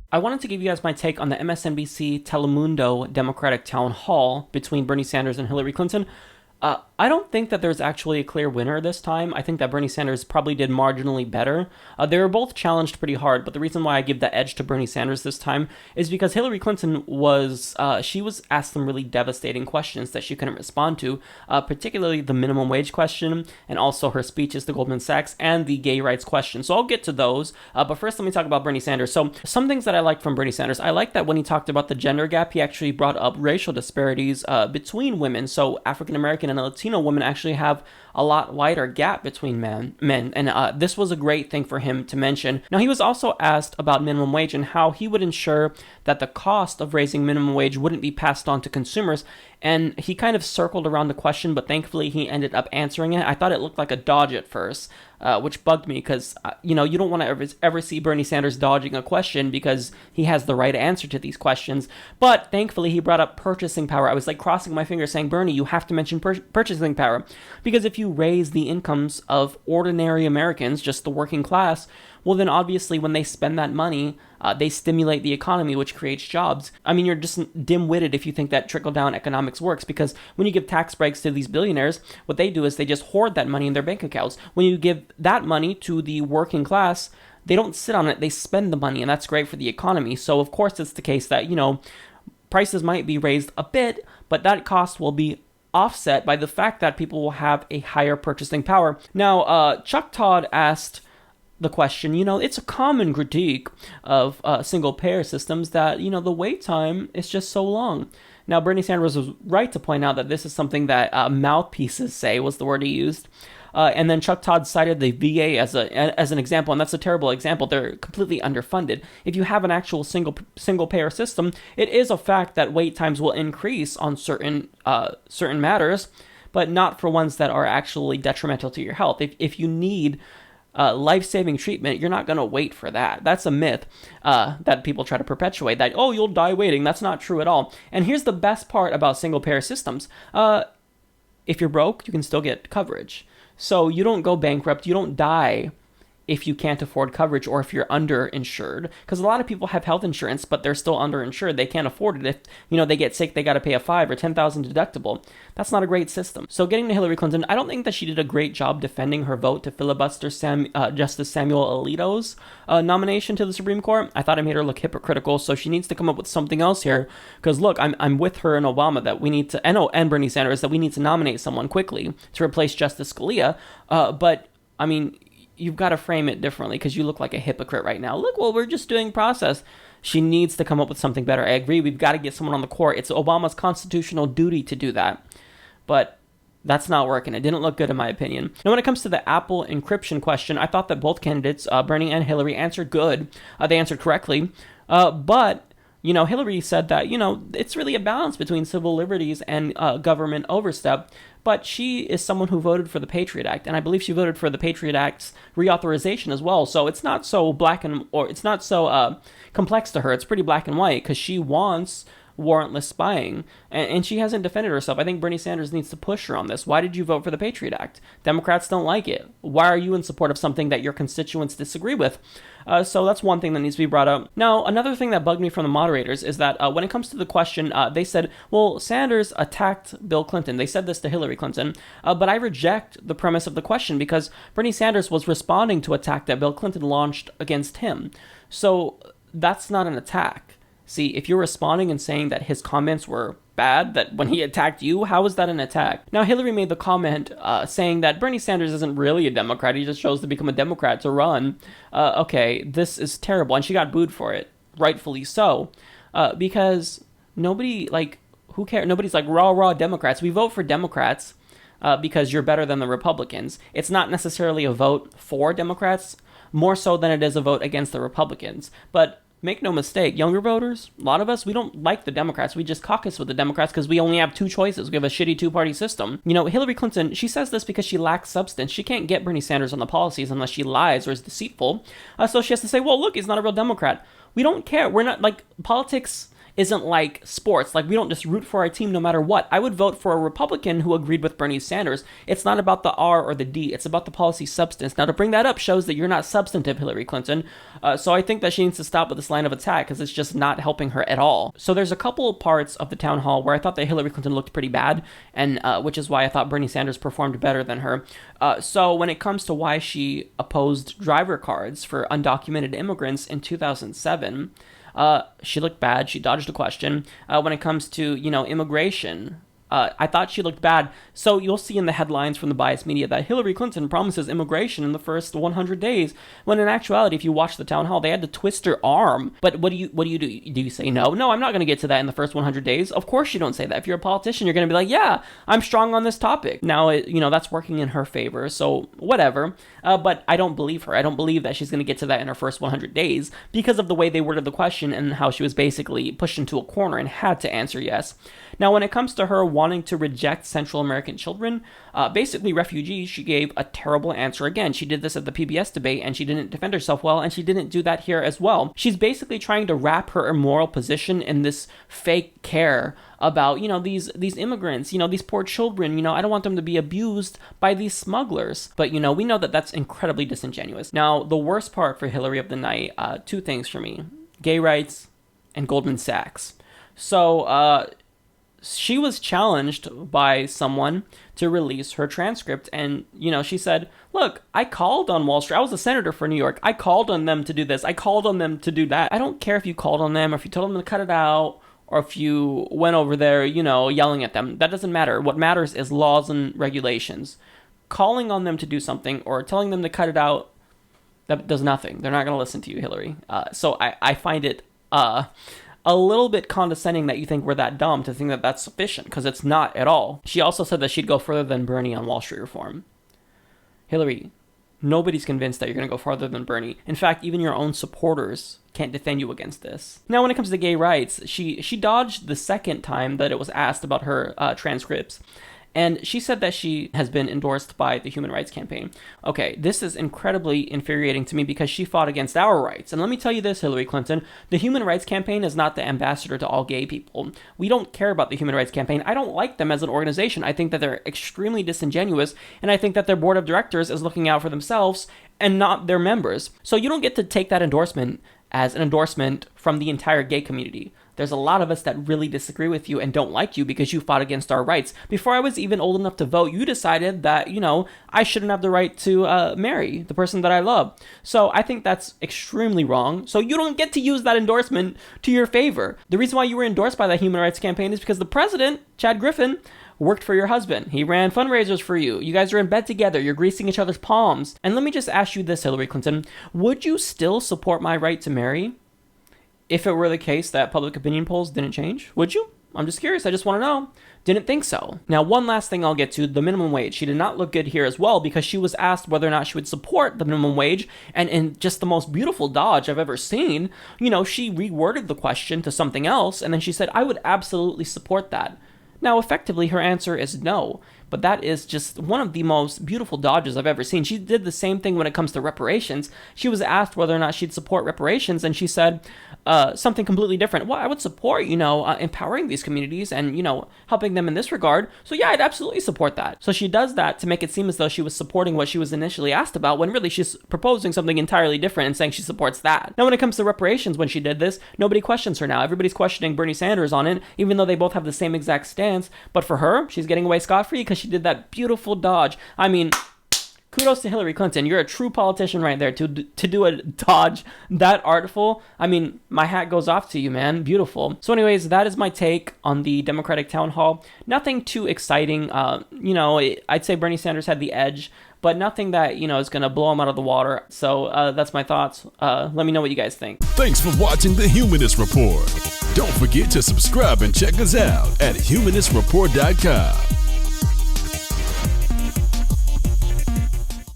I wanted to give you guys my take on the MSNBC Telemundo Democratic Town Hall between Bernie Sanders and Hillary Clinton. I don't think that there's actually a clear winner this time. I think that Bernie Sanders probably did marginally better. They were both challenged pretty hard, but the reason why I give the edge to Bernie Sanders this time is because Hillary Clinton she was asked some really devastating questions that she couldn't respond to, particularly the minimum wage question, and also her speeches to Goldman Sachs, and the gay rights question. So I'll get to those, but first let me talk about Bernie Sanders. So some things that I like from Bernie Sanders, I like that when he talked about the gender gap, he actually brought up racial disparities between women. So African American and Latino women actually have a lot wider gap between men, and this was a great thing for him to mention. Now, he was also asked about minimum wage and how he would ensure that the cost of raising minimum wage wouldn't be passed on to consumers, and he kind of circled around the question, but thankfully he ended up answering it. I thought it looked like a dodge at first, which bugged me because, you don't want to ever see Bernie Sanders dodging a question because he has the right answer to these questions. But thankfully he brought up purchasing power. I was like crossing my fingers saying, Bernie, you have to mention purchasing power, because if you raise the incomes of ordinary Americans, just the working class, well, then obviously when they spend that money, they stimulate the economy, which creates jobs. I mean, you're just dim-witted if you think that trickle-down economics works, because when you give tax breaks to these billionaires, what they do is they just hoard that money in their bank accounts. When you give that money to the working class, they don't sit on it, they spend the money, and that's great for the economy. So, of course, it's the case that, prices might be raised a bit, but that cost will be offset by the fact that people will have a higher purchasing power. Now, Chuck Todd asked the question, it's a common critique of single-payer systems that, the wait time is just so long. Now, Bernie Sanders was right to point out that this is something that mouthpieces say, was the word he used. And then Chuck Todd cited the VA as an example, and that's a terrible example. They're completely underfunded. If you have an actual single-payer system, it is a fact that wait times will increase on certain matters, but not for ones that are actually detrimental to your health. If you need life-saving treatment, you're not going to wait for that. That's a myth that people try to perpetuate, that, oh, you'll die waiting. That's not true at all. And here's the best part about single-payer systems. If you're broke, you can still get coverage. So you don't go bankrupt, you don't die if you can't afford coverage or if you're underinsured. Because a lot of people have health insurance, but they're still underinsured. They can't afford it. If they get sick, they got to pay a $5,000 or $10,000 deductible. That's not a great system. So getting to Hillary Clinton, I don't think that she did a great job defending her vote to filibuster Justice Samuel Alito's nomination to the Supreme Court. I thought it made her look hypocritical, so she needs to come up with something else here. Because look, I'm with her and Obama that we need to, and Bernie Sanders, that we need to nominate someone quickly to replace Justice Scalia. But, I mean, you've got to frame it differently because you look like a hypocrite right now. Look, well, we're just doing process. She needs to come up with something better. I agree. We've got to get someone on the court. It's Obama's constitutional duty to do that. But that's not working. It didn't look good in my opinion. Now, when it comes to the Apple encryption question, I thought that both candidates, Bernie and Hillary, answered good. They answered correctly. But Hillary said that, it's really a balance between civil liberties and government overstep. But she is someone who voted for the Patriot Act, and I believe she voted for the Patriot Act's reauthorization as well. So it's not so complex to her. It's pretty black and white because she wants warrantless spying, and she hasn't defended herself. I think Bernie Sanders needs to push her on this. Why did you vote for the Patriot Act? Democrats don't like it. Why are you in support of something that your constituents disagree with? So that's one thing that needs to be brought up. Now, another thing that bugged me from the moderators is that when it comes to the question, they said, well, Sanders attacked Bill Clinton. They said this to Hillary Clinton, but I reject the premise of the question because Bernie Sanders was responding to an attack that Bill Clinton launched against him. So that's not an attack. See, if you're responding and saying that his comments were bad, that when he attacked you, how is that an attack? Now, Hillary made the comment saying that Bernie Sanders isn't really a Democrat. He just chose to become a Democrat to run. Okay, this is terrible. And she got booed for it, rightfully so, because nobody, who cares? Nobody's like, raw Democrats. We vote for Democrats because you're better than the Republicans. It's not necessarily a vote for Democrats, more so than it is a vote against the Republicans. But make no mistake, younger voters, a lot of us, we don't like the Democrats. We just caucus with the Democrats because we only have two choices. We have a shitty two-party system. Hillary Clinton, she says this because she lacks substance. She can't get Bernie Sanders on the policies unless she lies or is deceitful. So she has to say, well, look, he's not a real Democrat. We don't care. We're not, politics isn't like sports. Like, we don't just root for our team no matter what. I would vote for a Republican who agreed with Bernie Sanders. It's not about the R or the D. It's about the policy substance. Now, to bring that up shows that you're not substantive, Hillary Clinton. So I think that she needs to stop with this line of attack because it's just not helping her at all. So there's a couple of parts of the town hall where I thought that Hillary Clinton looked pretty bad, and which is why I thought Bernie Sanders performed better than her. So when it comes to why she opposed driver cards for undocumented immigrants in 2007, she looked bad. She dodged a question. When it comes to, immigration, I thought she looked bad. So you'll see in the headlines from the biased media that Hillary Clinton promises immigration in the first 100 days, when in actuality, if you watch the town hall, they had to twist her arm. But what do you do? Do you say no? No, I'm not going to get to that in the first 100 days. Of course you don't say that. If you're a politician, you're going to be like, yeah, I'm strong on this topic. Now, that's working in her favor, so whatever. But I don't believe her. I don't believe that she's going to get to that in her first 100 days because of the way they worded the question and how she was basically pushed into a corner and had to answer yes. Now, when it comes to her wanting to reject Central American children, basically refugees, she gave a terrible answer again. She did this at the PBS debate, and she didn't defend herself well, and she didn't do that here as well. She's basically trying to wrap her immoral position in this fake care about, these immigrants, these poor children, I don't want them to be abused by these smugglers. But, we know that that's incredibly disingenuous. Now, the worst part for Hillary of the night, two things for me: gay rights and Goldman Sachs. So, she was challenged by someone to release her transcript, and, she said, look, I called on Wall Street. I was a senator for New York. I called on them to do this. I called on them to do that. I don't care if you called on them or if you told them to cut it out or if you went over there, yelling at them. That doesn't matter. What matters is laws and regulations. Calling on them to do something or telling them to cut it out, that does nothing. They're not going to listen to you, Hillary. So I find it a little bit condescending that you think we're that dumb to think that that's sufficient, because it's not at all. She also said that she'd go further than Bernie on Wall Street reform. Hillary, nobody's convinced that you're going to go farther than Bernie. In fact, even your own supporters can't defend you against this. Now, when it comes to gay rights, she dodged the second time that it was asked about her transcripts. And she said that she has been endorsed by the Human Rights Campaign. Okay, this is incredibly infuriating to me because she fought against our rights. And let me tell you this, Hillary Clinton, the Human Rights Campaign is not the ambassador to all gay people. We don't care about the Human Rights Campaign. I don't like them as an organization. I think that they're extremely disingenuous, and I think that their board of directors is looking out for themselves and not their members. So you don't get to take that endorsement as an endorsement from the entire gay community. There's a lot of us that really disagree with you and don't like you because you fought against our rights. Before I was even old enough to vote, you decided that, I shouldn't have the right to marry the person that I love. So I think that's extremely wrong. So you don't get to use that endorsement to your favor. The reason why you were endorsed by the Human Rights Campaign is because the president, Chad Griffin, worked for your husband. He ran fundraisers for you. You guys are in bed together. You're greasing each other's palms. And let me just ask you this, Hillary Clinton. Would you still support my right to marry if it were the case that public opinion polls didn't change? Would you? I'm just curious. I just want to know. Didn't think so. Now, one last thing I'll get to, the minimum wage. She did not look good here as well because she was asked whether or not she would support the minimum wage, and in just the most beautiful dodge I've ever seen, she reworded the question to something else, and then she said, I would absolutely support that. Now, effectively, her answer is no, but that is just one of the most beautiful dodges I've ever seen. She did the same thing when it comes to reparations. She was asked whether or not she'd support reparations, and she said something completely different. Well, I would support, empowering these communities and, helping them in this regard. So yeah, I'd absolutely support that. So she does that to make it seem as though she was supporting what she was initially asked about, when really she's proposing something entirely different and saying she supports that. Now, when it comes to reparations, when she did this, nobody questions her now. Everybody's questioning Bernie Sanders on it, even though they both have the same exact stance. But for her, she's getting away scot-free because she did that beautiful dodge. I mean, kudos to Hillary Clinton. You're a true politician right there to do a dodge that artful. I mean, my hat goes off to you, man. Beautiful. So anyways, that is my take on the Democratic Town Hall. Nothing too exciting. I'd say Bernie Sanders had the edge, but nothing that, is going to blow him out of the water. So that's my thoughts. Let me know what you guys think. Thanks for watching the Humanist Report. Don't forget to subscribe and check us out at humanistreport.com.